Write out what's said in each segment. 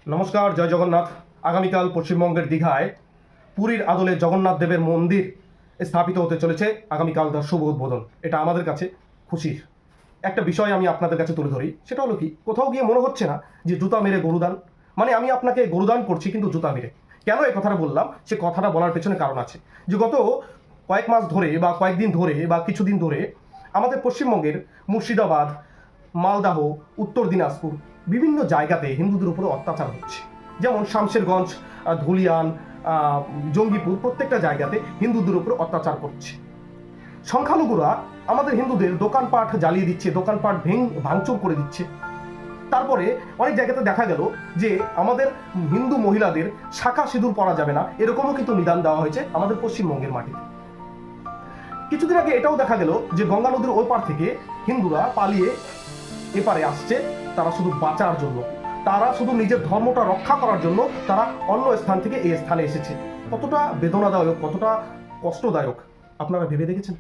নমস্কার, জয় জগন্নাথ। আগামীকাল পশ্চিমবঙ্গের দীঘায় পুরীর আদলে জগন্নাথ দেবের মন্দির স্থাপিত হতে চলেছে। আগামীকাল তার শুভ উদ্বোধন। এটা আমাদের কাছে খুশির একটা বিষয়। আমি আপনাদের কাছে তুলে ধরি, সেটা হলো কি, কোথাও গিয়ে মনে হচ্ছে না যে জুতা মেরে গরুদান, মানে আমি আপনাকে গরুদান করছি কিন্তু জুতা মেরে। কেন এই কথাটা বললাম? সে কথাটা বলার পেছনে কারণ আছে। যে গত কয়েক মাস ধরে বা কয়েকদিন ধরে বা কিছুদিন ধরে আমাদের পশ্চিমবঙ্গের মুর্শিদাবাদ, মালদাহ, উত্তর দিনাজপুর বিভিন্ন জায়গাতে হিন্দুদের উপরে অত্যাচার হচ্ছে। যেমন শামশেরগঞ্জ, ধুলিয়ান, জঙ্গিপুর, প্রত্যেকটা জায়গাতে হিন্দুদের উপরে অত্যাচার করছে। সংখ্যালঘুরা আমাদের হিন্দুদের দোকানপাট জ্বালিয়ে দিচ্ছে, দোকানপাট ভাঙচুর করে দিচ্ছে। তারপরে অনেক জায়গাতে দেখা গেল যে আমাদের হিন্দু মহিলাদের শাখা সিঁদুর পরা যাবে না, এরকমও কিন্তু নিদান দেওয়া হয়েছে আমাদের পশ্চিমবঙ্গের মাটিতে। কিছুদিন আগে এটাও দেখা গেল যে গঙ্গা নদীর ওই পার থেকে হিন্দুরা পালিয়ে এপারে আসছে, তারা শুধু বাঁচার জন্য, তারা শুধু নিজের ধর্মটা রক্ষা করার জন্য তারা অন্য স্থান থেকে এই স্থানে এসেছে। কতটা বেদনাদায়ক, কতটা কষ্টদায়ক আপনারা ভেবে দেখেছেন?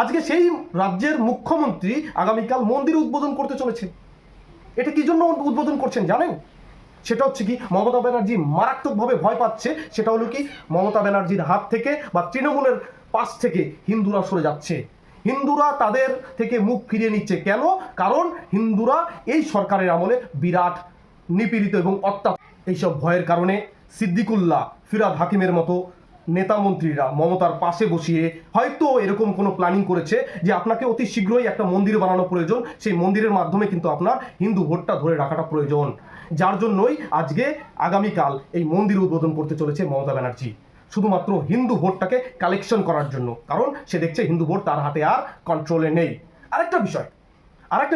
আজকে সেই রাজ্যের মুখ্যমন্ত্রী আগামীকাল মন্দির উদ্বোধন করতে চলেছে। এটা কি জন্য উদ্বোধন করছেন জানেন? সেটা হচ্ছে কি, মমতা ব্যানার্জি মারাত্মকভাবে ভয় পাচ্ছে। সেটা হলো কি, মমতা ব্যানার্জির হাত থেকে বা তৃণমূলের পাশ থেকে হিন্দুরা সরে যাচ্ছে, হিন্দুরা তাদের থেকে মুখ ফিরিয়ে নিচ্ছে। কেন? কারণ হিন্দুরা এই সরকারের আমলে বিরাট নিপীড়িত এবং অত্যাচার। এইসব ভয়ের কারণে সিদ্দিকুল্লাহ, ফিরাদ হাকিমের মতো নেতা মন্ত্রীরা মমতার পাশে বসিয়ে হয়তো এরকম কোনো প্ল্যানিং করেছে যে আপনাকে অতি শীঘ্রই একটা মন্দির বানানো প্রয়োজন, সেই মন্দিরের মাধ্যমে কিন্তু আপনার হিন্দু ভোটটা ধরে রাখাটা প্রয়োজন। যার জন্যই আজকে আগামীকাল এই মন্দির উদ্বোধন করতে চলেছে মমতা ব্যানার্জি, শুধুমাত্র হিন্দু ভোটটাকে কালেকশন করার জন্য। কারণ সে দেখছে হিন্দু ভোট তার হাতে আর কন্ট্রোলে নেই। আরেকটা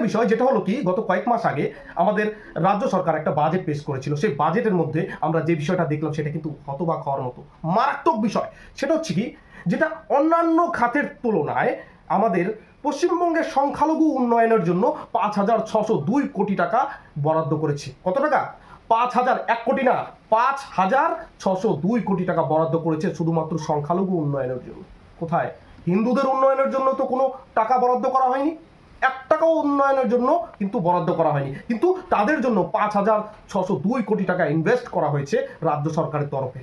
বিষয় যেটা হলো কি, গত কয়েক মাস আগে আমাদের রাজ্য সরকার একটা বাজেট পেশ করেছিল। সেই বাজেটের মধ্যে আমরা যে বিষয়টা দেখলাম সেটা কিন্তু হতবাক হওয়ার মতো মারাত্মক বিষয়। সেটা হচ্ছে কি, যেটা অন্যান্য খাতের তুলনায় আমাদের পশ্চিমবঙ্গের সংখ্যালঘু উন্নয়নের জন্য 5,602 কোটি টাকা বরাদ্দ করেছে। কত টাকা? 5,000, 1 কোটি না, 5,602 কোটি টাকা বরাদ্দ করেছে শুধুমাত্র সংখ্যালঘু উন্নয়নের জন্য। কোথায়? হিন্দুদের উন্নয়নের জন্য তো কোনো টাকা বরাদ্দ করা হয়নি, 1 টাকাও উন্নয়নের জন্য কিন্তু বরাদ্দ করা হয়নি। কিন্তু তাদের জন্য 5,602 কোটি টাকা ইনভেস্ট করা হয়েছে রাজ্য সরকারের তরফে।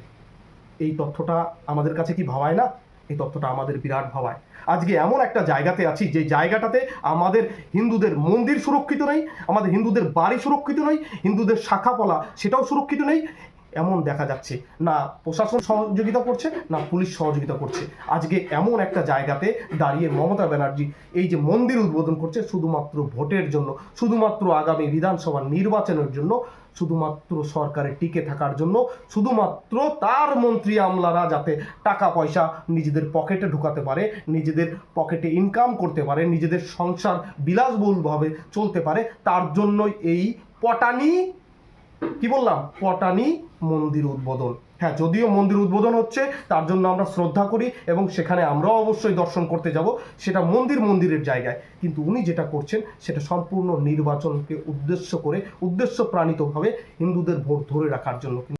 এই তথ্যটা আমাদের কাছে কি ভাবায় না? এই তথ্যটা আমাদের বিরাট ভাবায়। আজকে এমন একটা জায়গাতে আছি যে জায়গাটাতে আমাদের হিন্দুদের মন্দির সুরক্ষিত নেই, আমাদের হিন্দুদের বাড়ি সুরক্ষিত নেই, হিন্দুদের শাখাপলা সেটাও সুরক্ষিত নেই। এমন দেখা যাচ্ছে না প্রশাসন সহযোগিতা করছে, না পুলিশ সহযোগিতা করছে। আজকে এমন একটা জায়গাতে দাঁড়িয়ে মমতা ব্যানার্জি এই যে মন্দির উদ্বোধন করছে শুধুমাত্র ভোটের জন্য, শুধুমাত্র আগামী বিধানসভা নির্বাচনের জন্য, শুধুমাত্র সরকারে টিকে থাকার জন্য, শুধুমাত্র তার মন্ত্রী আমলারা যাতে টাকা পয়সা নিজেদের পকেটে ঢুকাতে পারে, নিজেদের পকেটে ইনকাম করতে পারে, নিজেদের সংসার বিলাসবহুলভাবে চলতে পারে, তার জন্যই এই পটানি, কি বললাম, পটানি মন্দির উদ্বোধন। হ্যাঁ, যদিও মন্দির উদ্বোধন হচ্ছে, তার জন্য আমরা শ্রদ্ধা করি এবং সেখানে আমরাও অবশ্যই দর্শন করতে যাব, সেটা মন্দিরের জায়গায়। কিন্তু উনি যেটা করছেন সেটা সম্পূর্ণ নির্বাচনকে উদ্দেশ্য করে, উদ্দেশ্য প্রাণিতভাবে হিন্দুদের ভোট ধরে রাখার জন্য।